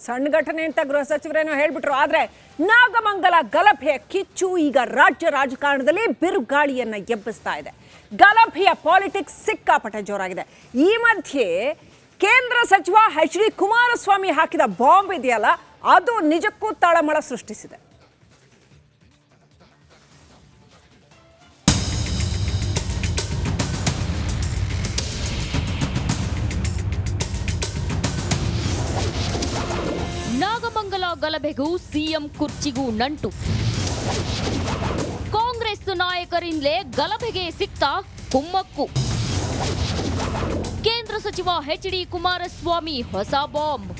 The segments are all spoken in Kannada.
ಸಣ್ಣ ಘಟನೆ ಅಂತ ಗೃಹ ಸಚಿವರೇನೋ ಹೇಳ್ಬಿಟ್ರು. ಆದ್ರೆ ನಾಗಮಂಗಲ ಗಲಭೆಯ ಕಿಚ್ಚು ಈಗ ರಾಜ್ಯ ರಾಜಕಾರಣದಲ್ಲಿ ಬಿರುಗಾಳಿಯನ್ನ ಎಬ್ಬಿಸ್ತಾ ಇದೆ. ಗಲಭೆಯ ಪಾಲಿಟಿಕ್ಸ್ ಸಿಕ್ಕಾಪಟ್ಟೆ ಜೋರಾಗಿದೆ. ಈ ಮಧ್ಯೆ ಕೇಂದ್ರ ಸಚಿವ ಎಚ್.ಡಿ. ಕುಮಾರಸ್ವಾಮಿ ಹಾಕಿದ ಬಾಂಬ್ ಇದೆಯಲ್ಲ, ಅದು ನಿಜಕ್ಕೂ ತಳಮಳ ಸೃಷ್ಟಿಸಿದೆ. ನಾಗಮಂಗಲ ಗಲಭೆಗೂ ಸಿಎಂ ಕುರ್ಚಿಗೂ ನಂಟು. ಕಾಂಗ್ರೆಸ್ ನಾಯಕರಿಂದಲೇ ಗಲಭೆಗೆ ಸಿಕ್ತ ಕುಮ್ಮಕ್ಕು. ಕೇಂದ್ರ ಸಚಿವ ಎಚ್.ಡಿ. ಕುಮಾರಸ್ವಾಮಿ ಹೊಸ ಬಾಂಬ್.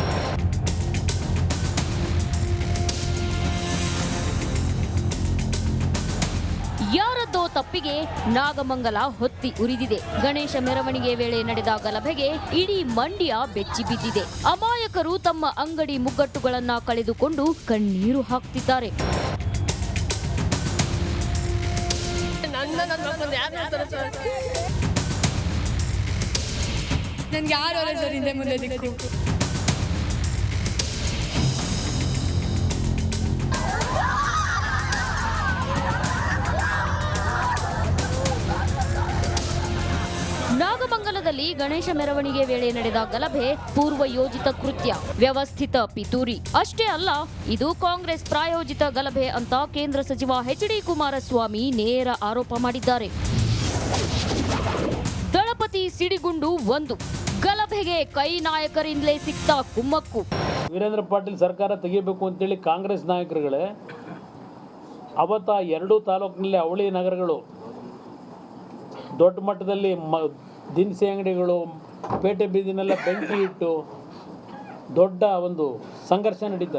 ಯಾರದ್ದೋ ತಪ್ಪಿಗೆ ನಾಗಮಂಗಲ ಹೊತ್ತಿ ಉರಿದಿದೆ. ಗಣೇಶ ಮೆರವಣಿಗೆ ವೇಳೆ ನಡೆದ ಗಲಭೆಗೆ ಇಡೀ ಮಂಡ್ಯ ಬೆಚ್ಚಿ ಬಿದ್ದಿದೆ. ಅಮಾಯಕರು ತಮ್ಮ ಅಂಗಡಿ ಮುಗ್ಗಟ್ಟುಗಳನ್ನ ಕಳೆದುಕೊಂಡು ಕಣ್ಣೀರು ಹಾಕ್ತಿದ್ದಾರೆ. ನಾಗಮಂಗಲದಲ್ಲಿ ಗಣೇಶ ಮೆರವಣಿಗೆ ವೇಳೆ ನಡೆದ ಗಲಭೆ ಪೂರ್ವ ಯೋಜಿತ ಕೃತ್ಯ, ವ್ಯವಸ್ಥಿತ ಪಿತೂರಿ. ಅಷ್ಟೇ ಅಲ್ಲ, ಇದು ಕಾಂಗ್ರೆಸ್ ಪ್ರಾಯೋಜಿತ ಗಲಭೆ ಅಂತ ಕೇಂದ್ರ ಸಚಿವ ಎಚ್.ಡಿ. ಕುಮಾರಸ್ವಾಮಿ ನೇರ ಆರೋಪ ಮಾಡಿದ್ದಾರೆ. ದಳಪತಿ ಸಿಡಿಗುಂಡು 1, ಗಲಭೆಗೆ ಕೈ ನಾಯಕರಿಂದಲೇ ಸಿಕ್ತ ಕುಮ್ಮಕ್ಕು. ವೀರೇಂದ್ರ ಪಾಟೀಲ್ ಸರ್ಕಾರ ತೆಗಿಬೇಕು ಅಂತೇಳಿ ಕಾಂಗ್ರೆಸ್ ನಾಯಕರುಗಳೇ ಅವತ್ತ 2 ತಾಲೂಕಿನಲ್ಲಿ ಅವಳಿ ನಗರಗಳು ದೊಡ್ಡ ಮಟ್ಟದಲ್ಲಿ ದಿನಸಿ ಅಂಗಡಿಗಳು, ಪೇಟೆ ಬೀದಿನೆಲ್ಲ ಬೆಂಕಿ ಇಟ್ಟು ದೊಡ್ಡ ಒಂದು ಸಂಘರ್ಷ ನಡೀತ.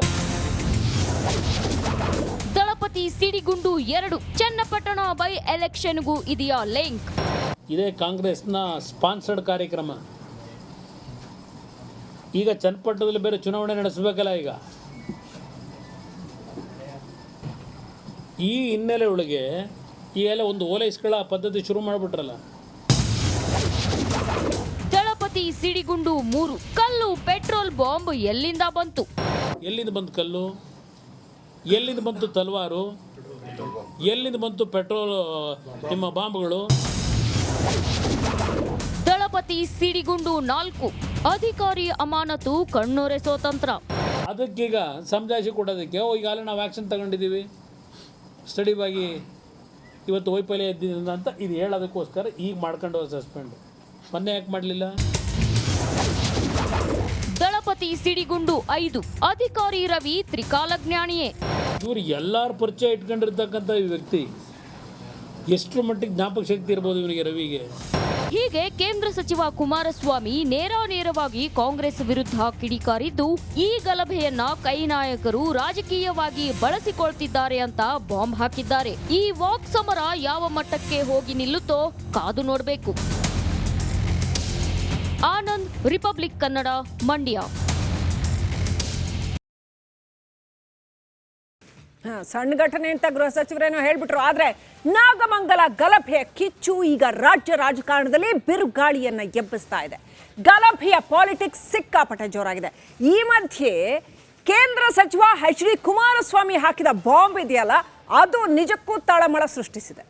ದಳಪತಿ ಸಿಡಿಗುಂಡು 2, ಚನ್ನಪಟ್ಟಣ ಬೈ ಎಲೆಕ್ಷನ್ಗೂ ಇದೆಯಾ ಲಿಂಕ್? ಇದೇ ಕಾಂಗ್ರೆಸ್ನ ಸ್ಪಾನ್ಸರ್ಡ್ ಕಾರ್ಯಕ್ರಮ. ಈಗ ಚನ್ನಪಟ್ಟಣದಲ್ಲಿ ಬೇರೆ ಚುನಾವಣೆ ನಡೆಸಬೇಕಲ್ಲ. ಈ ಹಿನ್ನೆಲೆ ಒಳಗೆ ಈ ಎಲ್ಲ ಒಂದು ಓಲೈಸ್ಗಳ ಪದ್ಧತಿ ಶುರು ಮಾಡಿಬಿಟ್ರಲ್ಲ. ದಳಪತಿ ಸಿಡಿಗುಂಡು 3, ಕಲ್ಲು ಪೆಟ್ರೋಲ್ ಬಾಂಬ್ ಎಲ್ಲಿಂದ ಬಂತು? ಎಲ್ಲಿಂದ ಬಂತು ಕಲ್ಲು? ಎಲ್ಲಿಂದ ಬಂತು ತಲ್ವಾರು? ಎಲ್ಲಿಂದ ಬಂತು ಪೆಟ್ರೋಲ್ ನಿಮ್ಮ ಬಾಂಬ್ಗಳು? ದಳಪತಿ ಸಿಡಿಗುಂಡು 4, ಅಧಿಕಾರಿ ಅಮಾನತು ಕಣ್ಣೊರೆಸೋ ತಂತ್ರ. ಅದಕ್ಕೀಗ ಸಮಜಾಯಿಷಿ ಕೊಡೋದಕ್ಕೆ ಈಗಾಗಲೇ ನಾವು ಆ್ಯಕ್ಷನ್ ತಗೊಂಡಿದ್ದೀವಿ, ಸ್ಟಡಿವಾಗಿ ಇವತ್ತು ವೈಫಲ್ಯ ಇದ್ದಿದ್ದರಿಂದ ಅಂತ ಇದು ಹೇಳೋದಕ್ಕೋಸ್ಕರ ಈಗ ಮಾಡ್ಕೊಂಡು ಸಸ್ಪೆಂಡ್. ಮೊನ್ನೆ ಯಾಕೆ ಮಾಡಲಿಲ್ಲ? ದಳಪತಿ ಸಿಡಿಗುಂಡು 5, ಅಧಿಕಾರಿ ರವಿ ತ್ರಿಕಾಲಜ್ಞಾನಿಯೇ. ಇವರು ಎಲ್ಲರ ಪರಿಚಯ ಇಟ್ಕೊಂಡಿರ್ತಕ್ಕಂಥ ಈ ವ್ಯಕ್ತಿ. ಎಷ್ಟರ ಮಟ್ಟಿಗೆ ಜ್ಞಾಪಕ ಶಕ್ತಿ ಇರ್ಬೋದು ಇವನಿಗೆ, ರವಿಗೆ. ಹೀಗೆ ಕೇಂದ್ರ ಸಚಿವ ಕುಮಾರಸ್ವಾಮಿ ನೇರವಾಗಿ ಕಾಂಗ್ರೆಸ್ ವಿರುದ್ಧ ಕಿಡಿಕಾರಿದ್ದು, ಈ ಗಲಭೆಯನ್ನ ಕೈ ನಾಯಕರು ರಾಜಕೀಯವಾಗಿ ಬಳಸಿಕೊಳ್ತಿದ್ದಾರೆ ಅಂತ ಬಾಂಬ್ ಹಾಕಿದ್ದಾರೆ. ಈ ವಾಕ್ ಸಮರ ಯಾವ ಮಟ್ಟಕ್ಕೆ ಹೋಗಿ ನಿಲ್ಲುತ್ತೋ ಕಾದು ನೋಡಬೇಕು. ಆನಂದ್, ರಿಪಬ್ಲಿಕ್ ಕನ್ನಡ, ಮಂಡ್ಯ. ಸಣ್ಣ ಘಟನೆ ಅಂತ ಗೃಹ ಸಚಿವರೇನೋ ಹೇಳ್ಬಿಟ್ರು. ಆದ್ರೆ ನಾಗಮಂಗಲ ಗಲಭೆಯ ಕಿಚ್ಚು ಈಗ ರಾಜ್ಯ ರಾಜಕಾರಣದಲ್ಲಿ ಬಿರುಗಾಳಿಯನ್ನ ಎಬ್ಬಿಸ್ತಾ ಇದೆ. ಗಲಭೆಯ ಪಾಲಿಟಿಕ್ಸ್ ಸಿಕ್ಕಾಪಟ್ಟೆ ಜೋರಾಗಿದೆ. ಈ ಮಧ್ಯೆ ಕೇಂದ್ರ ಸಚಿವ ಎಚ್.ಡಿ. ಕುಮಾರಸ್ವಾಮಿ ಹಾಕಿದ ಬಾಂಬ್ ಇದೆಯಲ್ಲ, ಅದು ನಿಜಕ್ಕೂ ತಳಮಳ ಸೃಷ್ಟಿಸಿದೆ.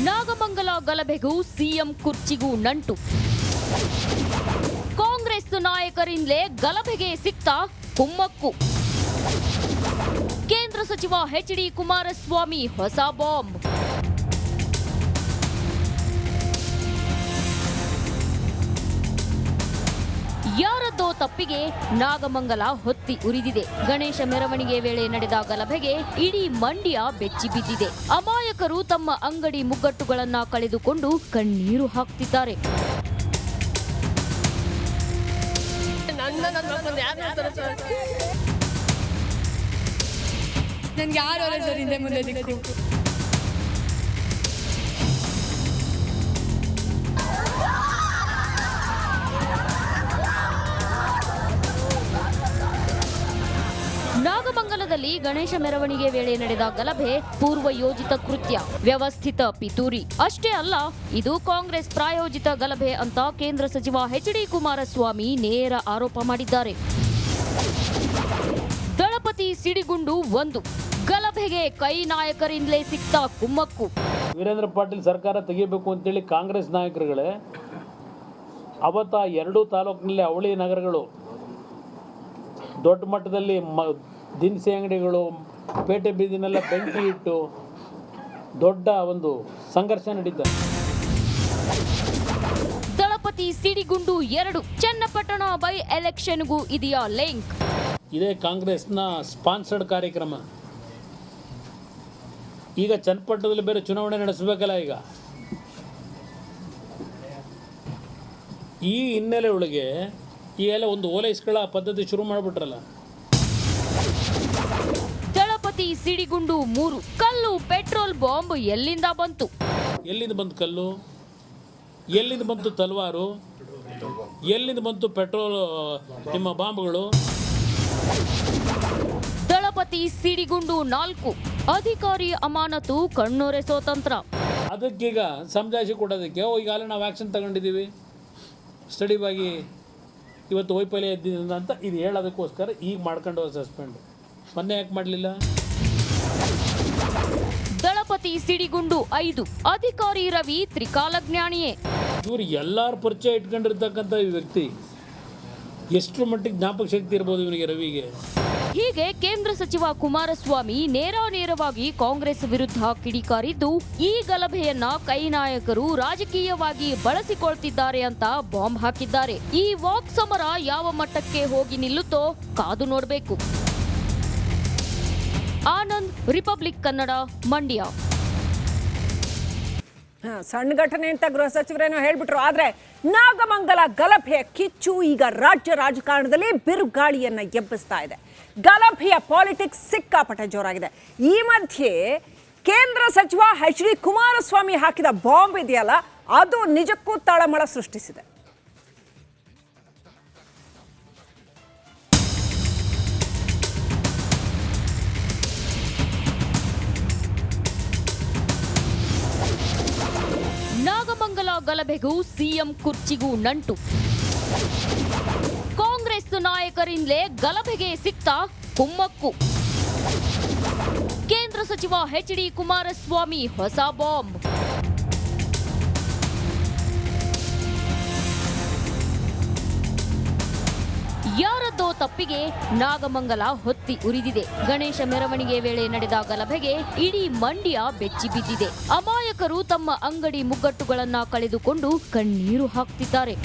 ನಾಗಮಂಗಲ ಗಲಭೆಗೂ ಸಿಎಂ ಕುರ್ಚಿಗೂ ನಂಟು. ಕಾಂಗ್ರೆಸ್ ನಾಯಕರಿಂದಲೇ ಗಲಭೆಗೆ ಸಿಕ್ತ ಕುಮ್ಮಕ್ಕು. ಕೇಂದ್ರ ಸಚಿವ ಎಚ್.ಡಿ. ಕುಮಾರಸ್ವಾಮಿ ಹೊಸ ಬಾಂಬ್. ಯಾರದ್ದೋ ತಪ್ಪಿಗೆ ನಾಗಮಂಗಲ ಹೊತ್ತಿ ಉರಿದಿದೆ. ಗಣೇಶ ಮೆರವಣಿಗೆ ವೇಳೆ ನಡೆದ ಗಲಭೆಗೆ ಇಡೀ ಮಂಡ್ಯ ಬೆಚ್ಚಿ ಬಿದ್ದಿದೆ. ಅಮಾಯಕರು ತಮ್ಮ ಅಂಗಡಿ ಮುಗ್ಗಟ್ಟುಗಳನ್ನ ಕಳೆದುಕೊಂಡು ಕಣ್ಣೀರು ಹಾಕ್ತಿದ್ದಾರೆ. ನಾಗಮಂಗಲದಲ್ಲಿ ಗಣೇಶ ಮೆರವಣಿಗೆ ವೇಳೆ ನಡೆದ ಗಲಭೆ ಪೂರ್ವ ಯೋಜಿತ ಕೃತ್ಯ, ವ್ಯವಸ್ಥಿತ ಪಿತೂರಿ. ಅಷ್ಟೇ ಅಲ್ಲ, ಇದು ಕಾಂಗ್ರೆಸ್ ಪ್ರಾಯೋಜಿತ ಗಲಭೆ ಅಂತ ಕೇಂದ್ರ ಸಚಿವ ಎಚ್.ಡಿ. ಕುಮಾರಸ್ವಾಮಿ ನೇರ ಆರೋಪ ಮಾಡಿದ್ದಾರೆ. ದಳಪತಿ ಸಿಡಿಗುಂಡು 1, ಗಲಭೆಗೆ ಕೈ ನಾಯಕರಿಂದಲೇ ಸಿಕ್ತ ಕುಮ್ಮಕ್ಕು. ವೀರೇಂದ್ರ ಪಾಟೀಲ್ ಸರ್ಕಾರ ತೆಗಿಬೇಕು ಅಂತೇಳಿ ಕಾಂಗ್ರೆಸ್ ನಾಯಕರುಗಳೇ ಅವತ್ತ 2 ತಾಲೂಕಿನಲ್ಲಿ ಅವಳಿ ನಗರಗಳು ದೊಡ್ಡ ಮಟ್ಟದಲ್ಲಿ ದಿನಸಿ ಅಂಗಡಿಗಳು, ಪೇಟೆ ಬೀದಿನೆಲ್ಲ ಬೆಂಕಿ ಇಟ್ಟು ದೊಡ್ಡ ಒಂದು ಸಂಘರ್ಷ ನಡೀತದೆ. ದಳಪತಿ ಸಿಡಿಗುಂಡು 2, ಚನ್ನಪಟ್ಟಣ ಬೈ ಎಲೆಕ್ಷನ್ಗೂ ಇದೆಯಾ ಲಿಂಕ್? ಇದೇ ಕಾಂಗ್ರೆಸ್ನ ಸ್ಪಾನ್ಸರ್ಡ್ ಕಾರ್ಯಕ್ರಮ. ಈಗ ಚನ್ನಪಟ್ಟಣದಲ್ಲಿ ಬೇರೆ ಚುನಾವಣೆ ನಡೆಸಬೇಕಲ್ಲ. ಈ ಹಿನ್ನೆಲೆ ಒಳಗೆ ಈಗೆಲ್ಲ ಒಂದು ಓಲೈಸ್ಗಳ ಪದ್ಧತಿ ಶುರು ಮಾಡಿಬಿಟ್ರಲ್ಲ. ದಳಪತಿ ಸಿಡಿಗುಂಡು 3, ಕಲ್ಲು ಪೆಟ್ರೋಲ್ ಬಾಂಬ್ ಎಲ್ಲಿಂದ ಬಂತು? ಎಲ್ಲಿಂದ ಬಂತು ಕಲ್ಲು? ಎಲ್ಲಿಂದ ಬಂತು ತಲ್ವಾರು? ಎಲ್ಲಿಂದ ಬಂತು ಪೆಟ್ರೋಲ್ ನಿಮ್ಮ ಬಾಂಬ್ಗಳು? ದಳಪತಿ ಸಿಡಿಗುಂಡು 4, ಅಧಿಕಾರಿ ಅಮಾನತು ಕಣ್ಣೊರೆಸೋ ತಂತ್ರ. ಅದಕ್ಕೀಗ ಸಮಜಾಯಿಷಿ ಕೊಡೋದಕ್ಕೆ ಈಗಾಗಲೇ ನಾವು ಆ್ಯಕ್ಷನ್ ತಗೊಂಡಿದ್ದೀವಿ, ಸ್ಟಡಿವಾಗಿ ಇವತ್ತು ವೈಫಲ್ಯ ಎದ್ದಿದ್ದರಿಂದ ಅಂತ ಇದು ಹೇಳೋದಕ್ಕೋಸ್ಕರ ಈಗ ಮಾಡ್ಕೊಂಡು ಸಸ್ಪೆಂಡ್. ಮೊನ್ನೆ ಯಾಕೆ ಮಾಡಲಿಲ್ಲ? ದಳಪತಿ ಸಿಡಿಗುಂಡು 5, ಅಧಿಕಾರಿ ರವಿ ತ್ರಿಕಾಲಜ್ಞಾನಿಯೇ. ಇವರು ಎಲ್ಲರ ಪರಿಚಯ ಇಟ್ಕೊಂಡಿರ್ತಕ್ಕಂಥ ಈ ವ್ಯಕ್ತಿ ಎಷ್ಟು ಮಟ್ಟಿಗೆ ಜ್ಞಾಪಕ ಶಕ್ತಿ ಇರ್ಬೋದು ಇವನಿಗೆ, ರವಿಗೆ? ಹೀಗೆ ಕೇಂದ್ರ ಸಚಿವ ಕುಮಾರಸ್ವಾಮಿ ನೇರವಾಗಿ ಕಾಂಗ್ರೆಸ್ ವಿರುದ್ಧ ಕಿಡಿಕಾರಿದ್ದು, ಈ ಗಲಭೆಯನ್ನ ಕೈ ನಾಯಕರು ರಾಜಕೀಯವಾಗಿ ಬಳಸಿಕೊಳ್ತಿದ್ದಾರೆ ಅಂತ ಬಾಂಬ್ ಹಾಕಿದ್ದಾರೆ. ಈ ವಾಕ್ ಸಮರ ಯಾವ ಮಟ್ಟಕ್ಕೆ ಹೋಗಿ ನಿಲ್ಲುತ್ತೋ ಕಾದು ನೋಡಬೇಕು. ಆನಂದ್, ರಿಪಬ್ಲಿಕ್ ಕನ್ನಡ, ಮಂಡ್ಯ. ಸಣ್ಣ ಘಟನೆ ಅಂತ ಗೃಹ ಸಚಿವರೇನೋ ಹೇಳ್ಬಿಟ್ರು. ಆದ್ರೆ ನಾಗಮಂಗಲ ಗಲಭೆಯ ಕಿಚ್ಚು ಈಗ ರಾಜ್ಯ ರಾಜಕಾರಣದಲ್ಲಿ ಬಿರುಗಾಳಿಯನ್ನ ಎಬ್ಬಿಸ್ತಾ ಇದೆ. ಗಲಭೆಯ ಪಾಲಿಟಿಕ್ಸ್ ಸಿಕ್ಕಾಪಟ್ಟೆ ಜೋರಾಗಿದೆ. ಈ ಮಧ್ಯೆ ಕೇಂದ್ರ ಸಚಿವ ಎಚ್.ಡಿ. ಕುಮಾರಸ್ವಾಮಿ ಹಾಕಿದ ಬಾಂಬ್ ಇದೆಯಲ್ಲ, ಅದು ನಿಜಕ್ಕೂ ತಳಮಳ ಸೃಷ್ಟಿಸಿದೆ. ನಾಗಮಂಗಲ ಗಲಭೆಗೂ ಸಿಎಂ ಕುರ್ಚಿಗೂ ನಂಟು. ಕಾಂಗ್ರೆಸ್ ನಾಯಕರಿಂದಲೇ ಗಲಭೆಗೆ ಸಿಕ್ತ ಕುಮ್ಮಕ್ಕು. ಕೇಂದ್ರ ಸಚಿವ ಎಚ್.ಡಿ. ಕುಮಾರಸ್ವಾಮಿ ಹೊಸ ಬಾಂಬ್. ಯಾರದ್ದೋ ತಪ್ಪಿಗೆ ನಾಗಮಂಗಲ ಹೊತ್ತಿ ಉರಿದಿದೆ. ಗಣೇಶ ಮೆರವಣಿಗೆ ವೇಳೆ ನಡೆದ ಗಲಭೆಗೆ ಇಡೀ ಮಂಡ್ಯ ಬೆಚ್ಚಿ ಬಿದ್ದಿದೆ. ಅಮಾಯಕರು ತಮ್ಮ ಅಂಗಡಿ ಮುಗ್ಗಟ್ಟುಗಳನ್ನ ಕಳೆದುಕೊಂಡು ಕಣ್ಣೀರು ಹಾಕ್ತಿದ್ದಾರೆ.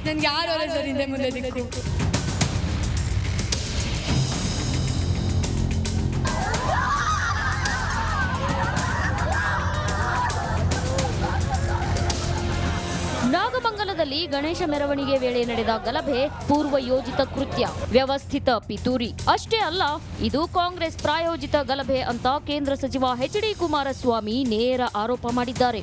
ನನ್ಗೆ ಯಾರು ಸರ್ ಹಿಂದೆ ಮುಂದೆ ದಿಕ್ಕು. ನಾಗಮಂಗಲದಲ್ಲಿ ಗಣೇಶ ಮೆರವಣಿಗೆ ವೇಳೆ ನಡೆದ ಗಲಭೆ ಪೂರ್ವ ಯೋಜಿತ ಕೃತ್ಯ, ವ್ಯವಸ್ಥಿತ ಪಿತೂರಿ. ಅಷ್ಟೇ ಅಲ್ಲ, ಇದು ಕಾಂಗ್ರೆಸ್ ಪ್ರಾಯೋಜಿತ ಗಲಭೆ ಅಂತ ಕೇಂದ್ರ ಸಚಿವ ಎಚ್.ಡಿ. ಕುಮಾರಸ್ವಾಮಿ ನೇರ ಆರೋಪ ಮಾಡಿದ್ದಾರೆ.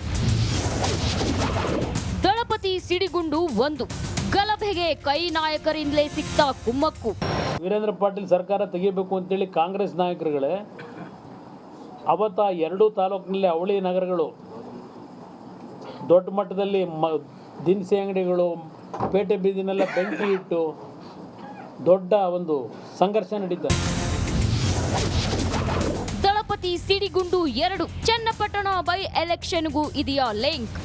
ದಳಪತಿ ಸಿಡಿಗುಂಡು 1, ಗಲಭೆಗೆ ಕೈ ನಾಯಕರಿಂದಲೇ ಸಿಕ್ತ ಕುಮ್ಮಕ್ಕು. ವೀರೇಂದ್ರ ಪಾಟೀಲ್ ಸರ್ಕಾರ ತೆಗಿಬೇಕು ಅಂತೇಳಿ ಕಾಂಗ್ರೆಸ್ ನಾಯಕರುಗಳೇ ಅವತ್ತ 2 ತಾಲೂಕಿನಲ್ಲಿ ಅವಳಿ ನಗರಗಳು ದೊಡ್ಡ ಮಟ್ಟದಲ್ಲಿ ದಿನಸಿ ಅಂಗಡಿಗಳು, ಪೇಟೆ ಬೀದಿನೆಲ್ಲ ಬೆಂಕಿ ಇಟ್ಟು ದೊಡ್ಡ ಒಂದು ಸಂಘರ್ಷ ನಡೀತದೆ. ದಳಪತಿ ಸಿಡಿಗುಂಡು 2, ಚನ್ನಪಟ್ಟಣ ಬೈ ಎಲೆಕ್ಷನ್ಗೂ ಇದೆಯಾ ಲಿಂಕ್?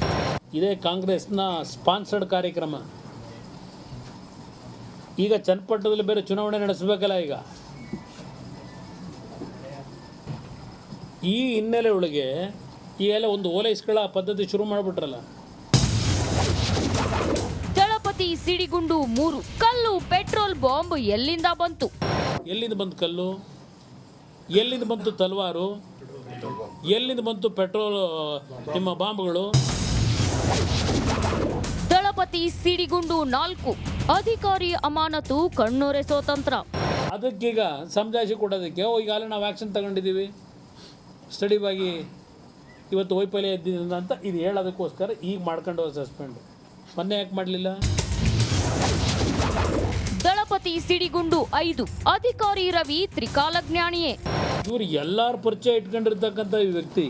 ಇದೇ ಕಾಂಗ್ರೆಸ್ನ ಸ್ಪಾನ್ಸರ್ಡ್ ಕಾರ್ಯಕ್ರಮ. ಈಗ ಚನ್ನಪಟ್ಟಣದಲ್ಲಿ ಬೇರೆ ಚುನಾವಣೆ ನಡೆಸಬೇಕಲ್ಲ. ಈ ಹಿನ್ನೆಲೆ ಒಳಗೆ ಈಗೆಲ್ಲ ಒಂದು ಓಲೈಸ್ಗಳ ಪದ್ಧತಿ ಶುರು ಮಾಡಿಬಿಟ್ರಲ್ಲ. ದಳಪತಿ ಸಿಡಿಗುಂಡು 3, ಕಲ್ಲು ಪೆಟ್ರೋಲ್ ಬಾಂಬ್ ಎಲ್ಲಿಂದ ಬಂತು? ಎಲ್ಲಿಂದ ಬಂತು ಕಲ್ಲು? ಎಲ್ಲಿಂದ ಬಂತು ತಲ್ವಾರು? ಎಲ್ಲಿಂದ ಬಂತು ಪೆಟ್ರೋಲ್ ನಿಮ್ಮ ಬಾಂಬ್ಗಳು? ದಳಪತಿ ಸಿಡಿಗುಂಡು 4, ಅಧಿಕಾರಿ ಅಮಾನತು ಕಣ್ಣೊರೆಸೋ ತಂತ್ರ. ಅದಕ್ಕೀಗ ಸಮಜಾಯಿಷಿ ಕೊಡೋದಕ್ಕೆ ಈಗಾಗಲೇ ನಾವು ಆ್ಯಕ್ಷನ್ ತಗೊಂಡಿದ್ದೀವಿ, ಸ್ಟಡಿವಾಗಿ ಇವತ್ತು ವೈಫಲ್ಯ ಇದ್ದಿದ್ದರಿಂದ ಅಂತ ಇದು ಹೇಳೋದಕ್ಕೋಸ್ಕರ ಈಗ ಮಾಡ್ಕೊಂಡು ಸಸ್ಪೆಂಡ್. ಮೊನ್ನೆ ಯಾಕೆ ಮಾಡಲಿಲ್ಲ? ದಳಪತಿ ಸಿಡಿಗುಂಡು 5 ಅಧಿಕಾರಿ ರವಿ ತ್ರಿಕಾಲಜ್ಞಾನಿಯೇ. ಇವರು ಎಲ್ಲರ ಪರಿಚಯ ಇಟ್ಕೊಂಡಿರ್ತಕ್ಕಂಥ ಈ ವ್ಯಕ್ತಿ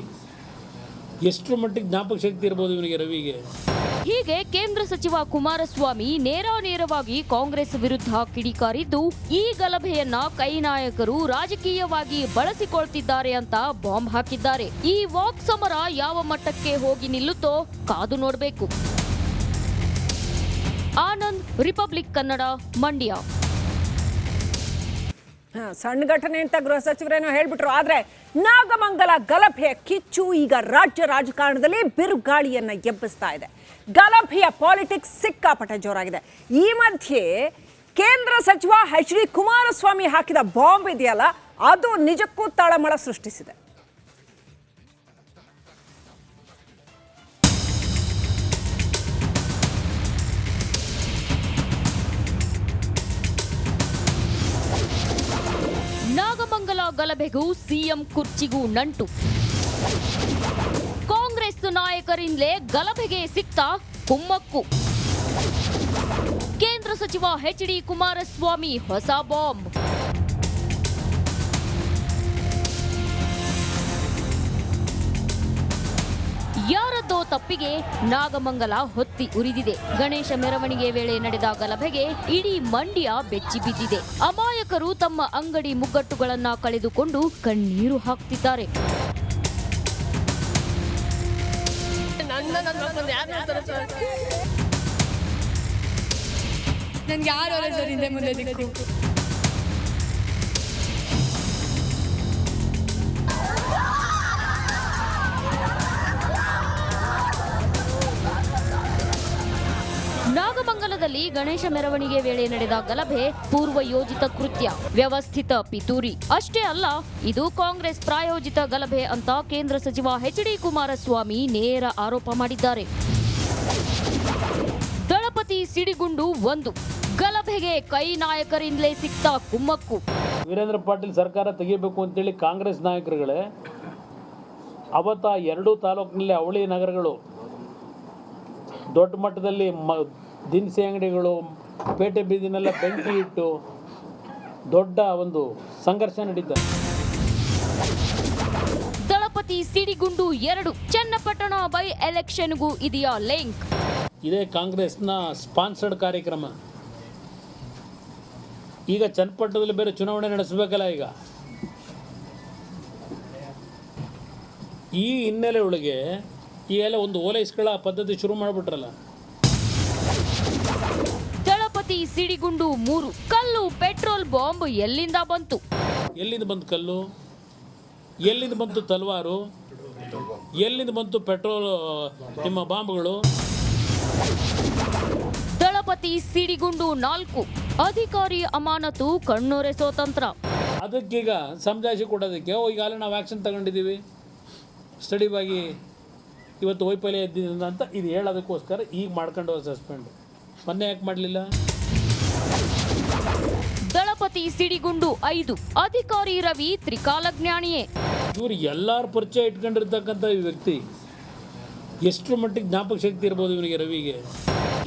ಎಷ್ಟು ಮಟ್ಟಿಗೆ ಜ್ಞಾಪಕ ಶಕ್ತಿ ಇರ್ಬೋದು ಇವನಿಗೆ, ರವಿಗೆ? ಹೀಗೆ ಕೇಂದ್ರ ಸಚಿವ ಕುಮಾರಸ್ವಾಮಿ ನೇರವಾಗಿ ಕಾಂಗ್ರೆಸ್ ವಿರುದ್ಧ ಕಿಡಿಕಾರಿದ್ದು, ಈ ಗಲಭೆಯನ್ನ ಕೈ ನಾಯಕರು ರಾಜಕೀಯವಾಗಿ ಬಳಸಿಕೊಳ್ತಿದ್ದಾರೆ ಅಂತ ಬಾಂಬ್ ಹಾಕಿದ್ದಾರೆ. ಈ ವಾಕ್ ಸಮರ ಯಾವ ಮಟ್ಟಕ್ಕೆ ಹೋಗಿ ನಿಲ್ಲುತ್ತೋ ಕಾದು ನೋಡಬೇಕು. ಆನಂದ್, ರಿಪಬ್ಲಿಕ್ ಕನ್ನಡ, ಮಂಡ್ಯ. ಸಣ್ಣ ಘಟನೆ ಅಂತ ಗೃಹ ಸಚಿವರೇನೋ ಹೇಳ್ಬಿಟ್ರು, ಆದ್ರೆ ನಾಗಮಂಗಲ ಗಲಭೆಯ ಕಿಚ್ಚು ಈಗ ರಾಜ್ಯ ರಾಜಕಾರಣದಲ್ಲಿ ಬಿರುಗಾಳಿಯನ್ನ ಎಬ್ಬಿಸ್ತಾ ಇದೆ. ಗಲಭೆಯ ಪಾಲಿಟಿಕ್ಸ್ ಸಿಕ್ಕಾಪಟ್ಟೆ ಜೋರಾಗಿದೆ. ಈ ಮಧ್ಯೆ ಕೇಂದ್ರ ಸಚಿವ HD ಕುಮಾರಸ್ವಾಮಿ ಹಾಕಿದ ಬಾಂಬ್ ಇದೆಯಲ್ಲ, ಅದು ನಿಜಕ್ಕೂ ತಳಮಳ ಸೃಷ್ಟಿಸಿದೆ. ನಾಗಮಂಗಲ ಗಲಭೆಗೂ ಸಿಎಂ ಕುರ್ಚಿಗೂ ನಂಟು. ಕಾಂಗ್ರೆಸ್ ನಾಯಕರಿಂದಲೇ ಗಲಭೆಗೆ ಸಿಕ್ತ ಕುಮ್ಮಕ್ಕು. ಕೇಂದ್ರ ಸಚಿವ HD ಕುಮಾರಸ್ವಾಮಿ ಹೊಸ ಬಾಂಬ್. ಯಾರದ್ದೋ ತಪ್ಪಿಗೆ ನಾಗಮಂಗಲ ಹೊತ್ತಿ ಉರಿದಿದೆ. ಗಣೇಶ ಮೆರವಣಿಗೆ ವೇಳೆ ನಡೆದ ಗಲಭೆಗೆ ಇಡೀ ಮಂಡ್ಯ ಬೆಚ್ಚಿ ಬಿದ್ದಿದೆ. ಅಮಾಯಕರು ತಮ್ಮ ಅಂಗಡಿ ಮುಗ್ಗಟ್ಟುಗಳನ್ನ ಕಳೆದುಕೊಂಡು ಕಣ್ಣೀರು ಹಾಕ್ತಿದ್ದಾರೆ. ನನ್ಗೆ ಯಾರು ಸರ್ ಹಿಂದೆ ಮುಂದೆ ದಿಕ್ಕು. ನಾಗಮಂಗಲದಲ್ಲಿ ಗಣೇಶ ಮೆರವಣಿಗೆ ವೇಳೆ ನಡೆದ ಗಲಭೆ ಪೂರ್ವ ಯೋಜಿತ ಕೃತ್ಯ, ವ್ಯವಸ್ಥಿತ ಪಿತೂರಿ. ಅಷ್ಟೇ ಅಲ್ಲ, ಇದು ಕಾಂಗ್ರೆಸ್ ಪ್ರಾಯೋಜಿತ ಗಲಭೆ ಅಂತ ಕೇಂದ್ರ ಸಚಿವ HD ಕುಮಾರಸ್ವಾಮಿ ನೇರ ಆರೋಪ ಮಾಡಿದ್ದಾರೆ. ದಳಪತಿ ಸಿಡಿಗುಂಡು 1 ಗಲಭೆಗೆ ಕೈ ನಾಯಕರಿಂದಲೇ ಸಿಕ್ತ ಕುಮ್ಮಕ್ಕು. ವೀರೇಂದ್ರ ಪಾಟೀಲ್ ಸರ್ಕಾರ ತೆಗಿಬೇಕು ಅಂತೇಳಿ ಕಾಂಗ್ರೆಸ್ ನಾಯಕರುಗಳೇ ಅವತ್ತ 2 ತಾಲೂಕಿನಲ್ಲಿ ಅವಳಿ ನಗರಗಳು ದೊಡ್ಡ ಮಟ್ಟದಲ್ಲಿ ದಿನಸಿ ಅಂಗಡಿಗಳು, ಪೇಟೆ ಬೀದಿನೆಲ್ಲ ಬೆಂಕಿ ಇಟ್ಟು ದೊಡ್ಡ ಒಂದು ಸಂಘರ್ಷ ನಡೀತದೆ. ದಳಪತಿ ಸಿಡಿಗುಂಡು 2 ಚನ್ನಪಟ್ಟಣ ಬೈ ಎಲೆಕ್ಷನ್ಗೂ ಇದೆಯಾ ಲಿಂಕ್? ಇದೇ ಕಾಂಗ್ರೆಸ್ನ ಸ್ಪಾನ್ಸರ್ಡ್ ಕಾರ್ಯಕ್ರಮ. ಈಗ ಚನ್ನಪಟ್ಟಣದಲ್ಲಿ ಬೇರೆ ಚುನಾವಣೆ ನಡೆಸಬೇಕಲ್ಲ. ಈ ಹಿನ್ನೆಲೆ ಒಳಗೆ ಈಗೆಲ್ಲ ಒಂದು ಓಲೈಸ್ಗಳ ಪದ್ಧತಿ ಶುರು ಮಾಡಿಬಿಟ್ರಲ್ಲ. ದಳಪತಿ ಸಿಡಿಗುಂಡು 3 ಕಲ್ಲು ಪೆಟ್ರೋಲ್ ಬಾಂಬ್ ಎಲ್ಲಿಂದ ಬಂತು? ಎಲ್ಲಿಂದ ಬಂತು ಕಲ್ಲು? ಎಲ್ಲಿಂದ ಬಂತು ತಲ್ವಾರು? ಎಲ್ಲಿಂದ ಬಂತು ಪೆಟ್ರೋಲ್ ನಿಮ್ಮ ಬಾಂಬ್ಗಳು? ದಳಪತಿ ಸಿಡಿಗುಂಡು 4 ಅಧಿಕಾರಿ ಅಮಾನತು ಕಣ್ಣೊರೆಸೋ ತಂತ್ರ. ಅದಕ್ಕೀಗ ಸಮಜಾಯಿಷಿ ಕೊಡೋದಕ್ಕೆ ಈಗಾಗಲೇ ನಾವು ಆ್ಯಕ್ಷನ್ ತಗೊಂಡಿದ್ದೀವಿ. ಸ್ಟಡಿವಾಗಿ ಇವತ್ತು ವೈಫಲ್ಯ ಇದ್ದಿದ್ದರಿಂದ ಅಂತ ಇದು ಹೇಳೋದಕ್ಕೋಸ್ಕರ ಈಗ ಮಾಡ್ಕೊಂಡು ಸಸ್ಪೆಂಡ್. ಮೊನ್ನೆ ಯಾಕೆ ಮಾಡಲಿಲ್ಲ? ದಳಪತಿ ಸಿಡಿಗುಂಡು 5 ಅಧಿಕಾರಿ ರವಿ ತ್ರಿಕಾಲಜ್ಞಾನಿಯೇ. ಇವರು ಎಲ್ಲರ ಪರಿಚಯ ಇಟ್ಕೊಂಡಿರ್ತಕ್ಕಂಥ ಈ ವ್ಯಕ್ತಿ ಎಷ್ಟು ಮಟ್ಟಿಗೆ ಜ್ಞಾಪಕ ಶಕ್ತಿ ಇರ್ಬೋದು ಇವನಿಗೆ, ರವಿಗೆ?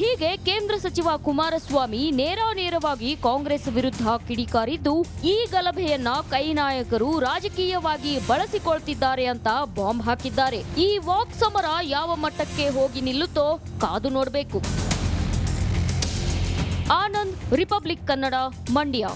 ಹೀಗೆ ಕೇಂದ್ರ ಸಚಿವ ಕುಮಾರಸ್ವಾಮಿ ನೇರವಾಗಿ ಕಾಂಗ್ರೆಸ್ ವಿರುದ್ಧ ಕಿಡಿಕಾರಿದ್ದು, ಈ ಗಲಭೆಯನ್ನ ಕೈ ನಾಯಕರು ರಾಜಕೀಯವಾಗಿ ಬಳಸಿಕೊಳ್ತಿದ್ದಾರೆ ಅಂತ ಬಾಂಬ್ ಹಾಕಿದ್ದಾರೆ. ಈ ವಾಕ್ ಸಮರ ಯಾವ ಮಟ್ಟಕ್ಕೆ ಹೋಗಿ ನಿಲ್ಲುತ್ತೋ ಕಾದು ನೋಡಬೇಕು. ಆನಂದ್, ರಿಪಬ್ಲಿಕ್ ಕನ್ನಡ, ಮಂಡ್ಯ.